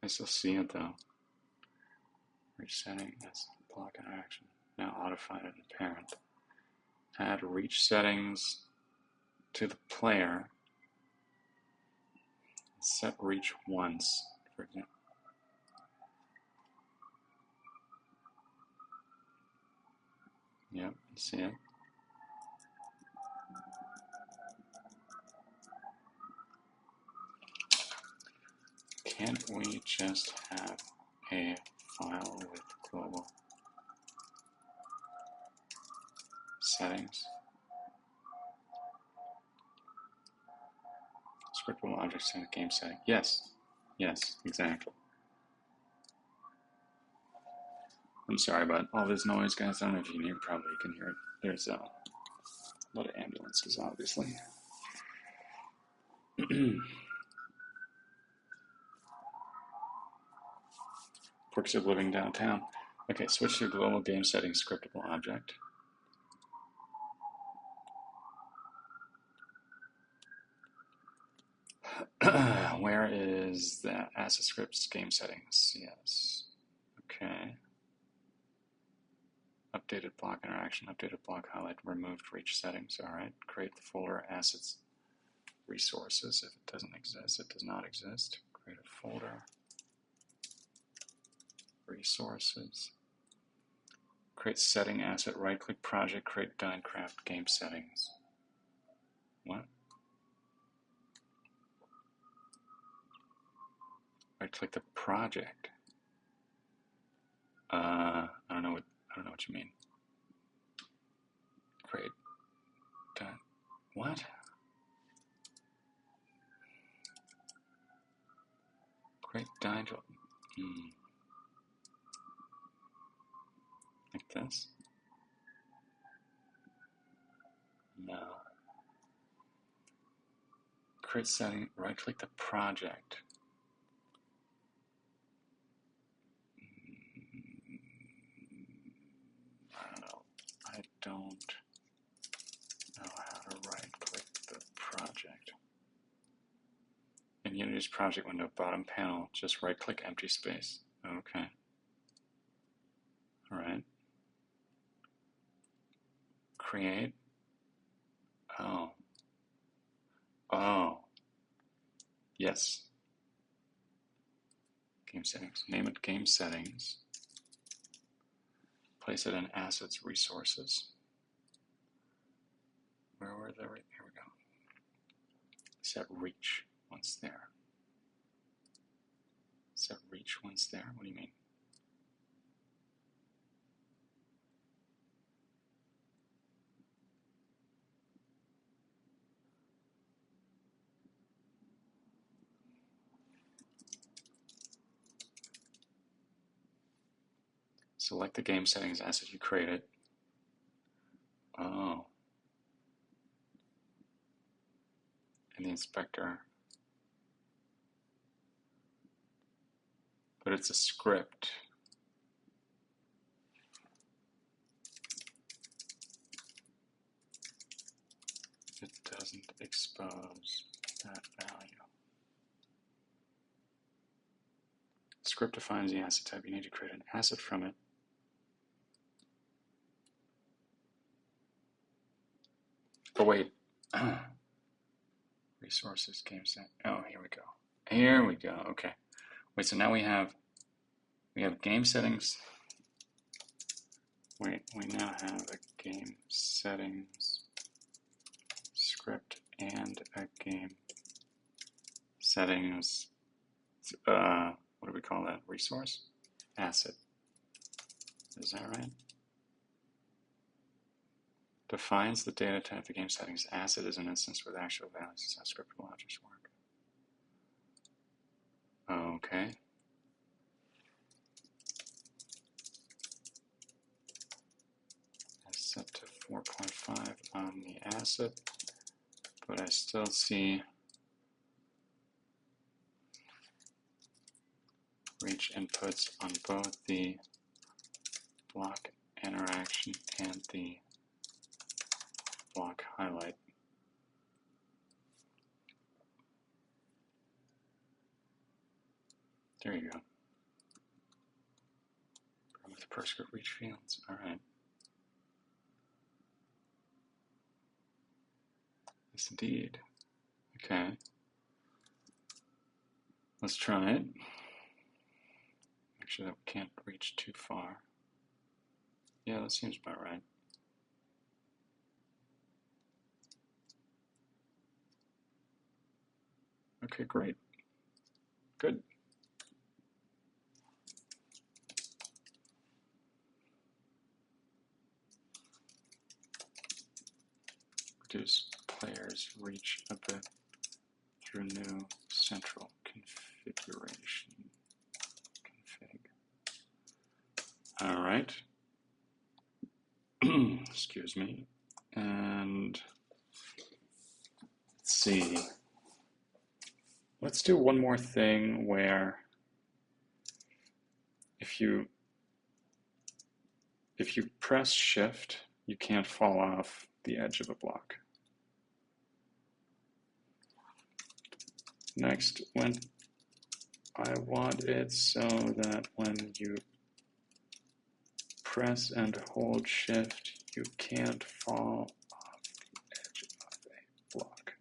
I still see it though. Reach setting as block interaction. Now modify it in parent. Add reach settings to the player. Set reach once, for example. Yep, I see it. Can't we just have a file with global settings? Scriptable objects in a game setting. Yes, yes, exactly. I'm sorry about all this noise, guys. I don't know if you can hear. Probably you can hear it. There's a lot of ambulances, obviously. Perks of living downtown. Okay, switch to global game settings scriptable object. Where is the asset scripts game settings? Yes. Okay. Updated block interaction, updated block highlight, removed reach settings. All right. Create the folder assets resources. If it doesn't exist, it does not exist. Create a folder. Resources. Create setting asset, right click project, create Dinecraft game settings. What? Right click the project. I don't know what you mean. Create what? Create Dinecraft. Like this? No. Create setting, right click the project. I don't know how to right click the project. In Unity's project window, bottom panel, just right click empty space. Okay. Alright. Create. Oh. Yes. Game settings. Name it game settings. Place it in assets resources. Where were they? Here we go. Set reach once there. Set reach once there? What do you mean? Select the game settings asset you created. Oh. In the inspector. but it's a script. It doesn't expose that value. Script defines the asset type. You need to create an asset from it. Oh, wait. Resources, game set. Oh, here we go. Here we go. Okay. Wait, so now we have game settings. Wait, we now have a game settings script and a game settings, what do we call that? Resource? Asset. Is that right? Defines the data type of game settings. Asset is an instance with actual values. Is how scriptable objects work. Okay. Set to 4.5 on the asset, but I still see reach inputs on both the block interaction and the block highlight. There you go. With per script reach fields. All right. Yes, indeed. Okay. Let's try it. Make sure that we can't reach too far. Yeah, that seems about right. Okay, great. Good. Reduce players' reach a bit through new central configuration. Config. All right. Excuse me. And let's see. Let's do one more thing where if you press shift, you can't fall off the edge of a block. Next, when I want it so that when you press and hold shift, you can't fall off the edge of a block.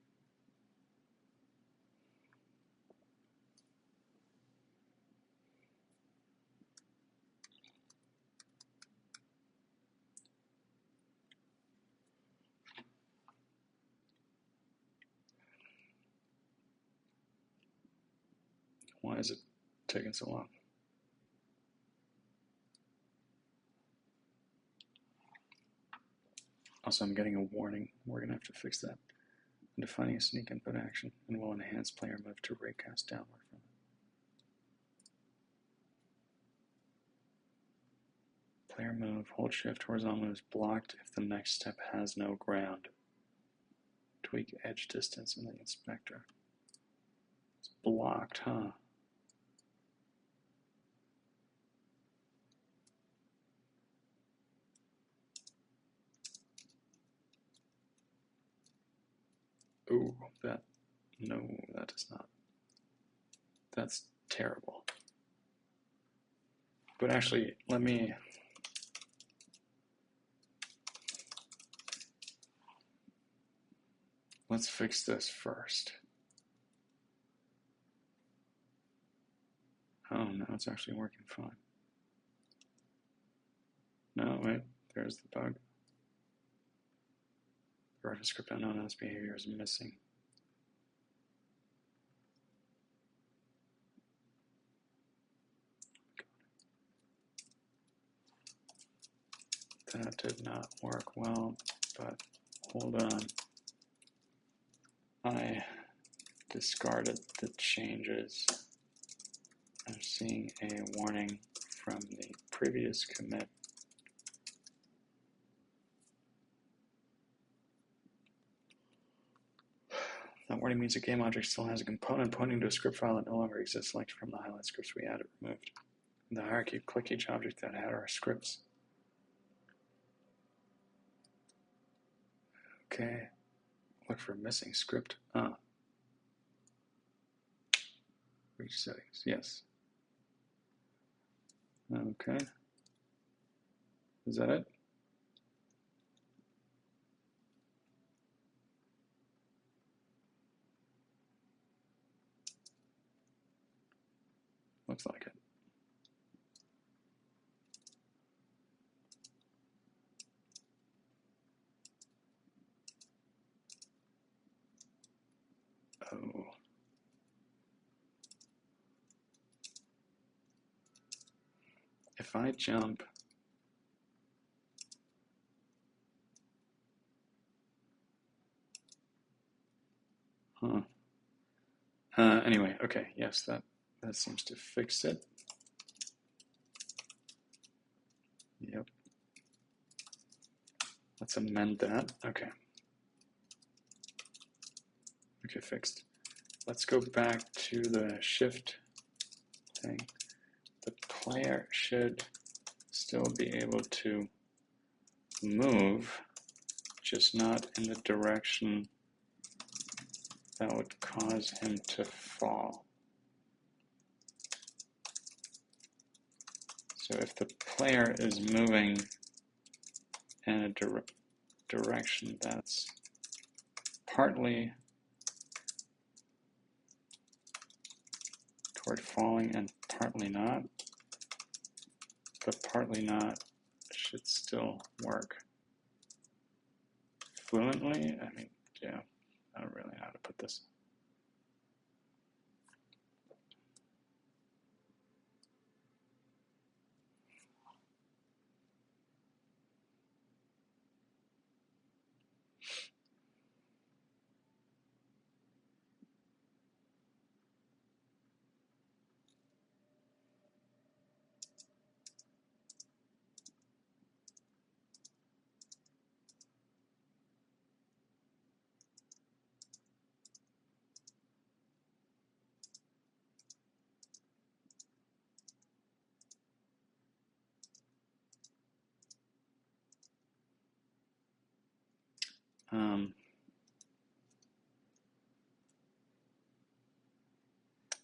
Why is it taking so long? Also, I'm getting a warning. We're going to have to fix that. I'm defining a sneak input action and will enhance player move to raycast downward from it. Player move, hold shift, horizontal move is blocked if the next step has no ground. Tweak edge distance in the inspector. It's blocked, huh? Ooh, no, that is not. That's terrible. But actually, let's fix this first. Oh, no, it's actually working fine. No, wait, there's the bug. The reference script unknown as behavior is missing. That did not work well, but hold on. I discarded the changes. I'm seeing a warning from the previous commit. That wording means a game object still has a component pointing to a script file that no longer exists, selected from the highlight scripts we added or removed. In the hierarchy, click each object that had our scripts. Okay, look for missing script. Reach settings, yes. Okay. Is that it? Looks like it. Oh. If I jump anyway, okay, yes, that seems to fix it. Yep. Let's amend that. Okay. Okay, fixed. Let's go back to the shift thing. The player should still be able to move, just not in the direction that would cause him to fall. So if the player is moving in a direction that's partly toward falling and partly not, but partly not should still work fluently. I mean, yeah, I don't really know how to put this.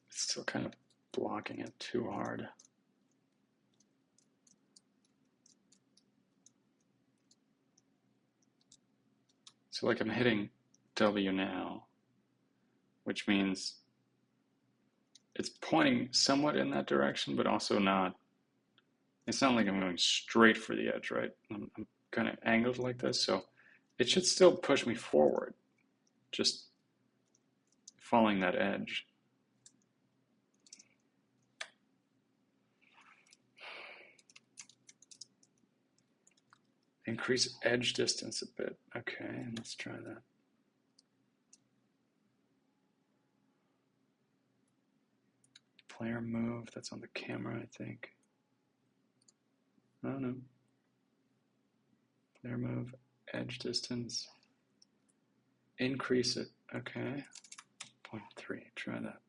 It's still kind of blocking it too hard. So like I'm hitting W now, which means it's pointing somewhat in that direction, but also not. It's not like I'm going straight for the edge, right? I'm kind of angled like this, so it should still push me forward, just following that edge. Increase edge distance a bit. Okay, let's try that. Player move, that's on the camera, I think. I don't know. Player move, edge distance. Increase it. Okay. 0.3, try that.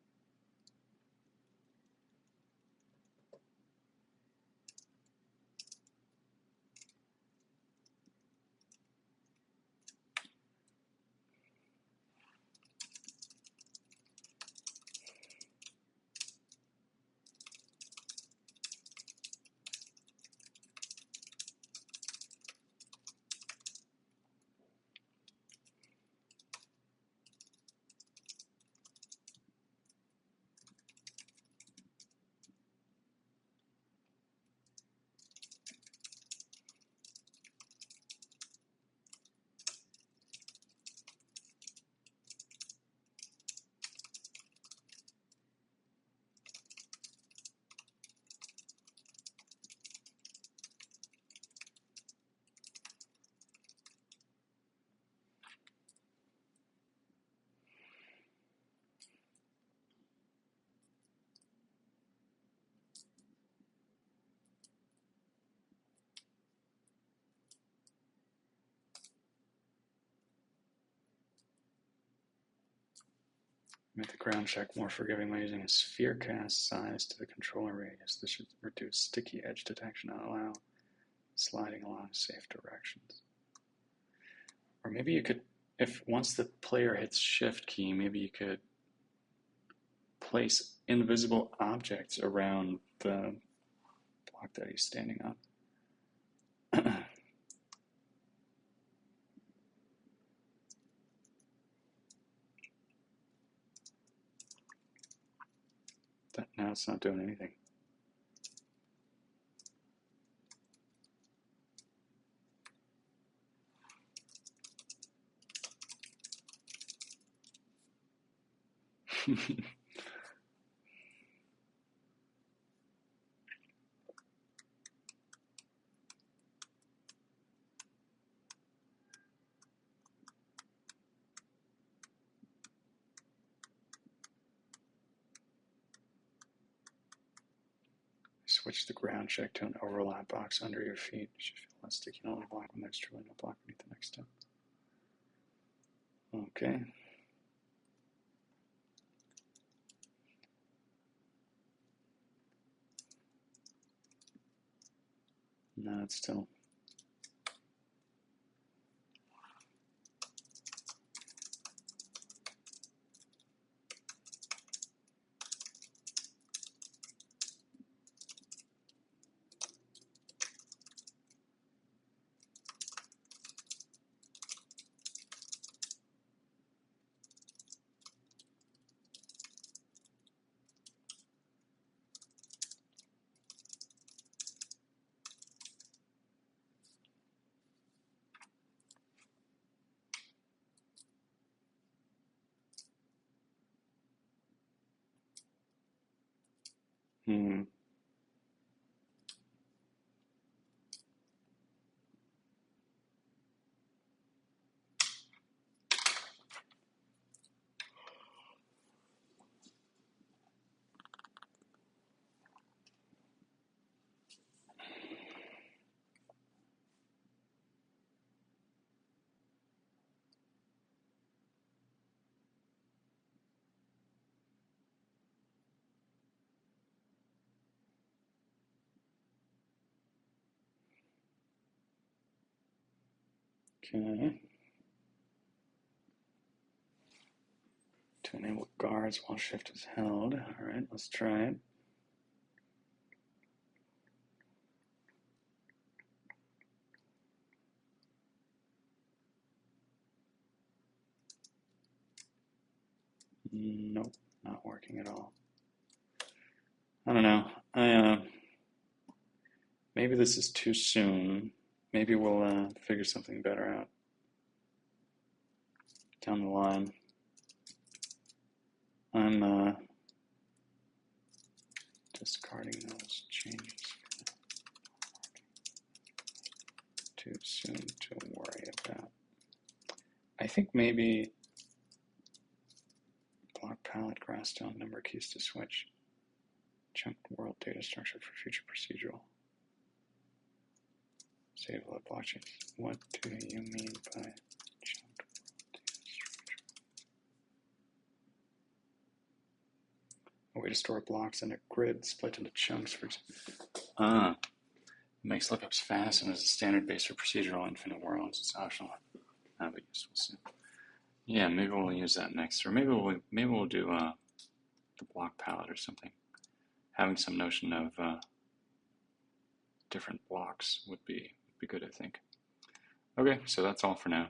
Make the ground check more forgiving by using a sphere cast size to the controller radius. This should reduce sticky edge detection and allow sliding along safe directions. Or maybe you could, if once the player hits shift key, maybe you could place invisible objects around the block that he's standing on. Now it's not doing anything. Switch the ground check to an overlap box under your feet. You should feel less sticky and only block when there's truly no block beneath the next step. Okay. No, it's still. Hmm. Okay. To enable guards while shift is held. All right, let's try it. Nope, not working at all. I don't know. Maybe this is too soon. Maybe we'll figure something better out down the line. I'm discarding those changes. Too soon to worry about. I think maybe block palette, grassstone, number keys to switch. Chunk world data structure for future procedural. Save the blockchain. What do you mean by chunked world data structure? A way to store blocks in a grid split into chunks, for example. Makes lookups fast and is a standard base for procedural infinite worlds. It's optional. But useful soon. Yeah, maybe we'll use that next, or maybe we'll do the block palette or something. Having some notion of different blocks would be good, I think. Okay, so that's all for now.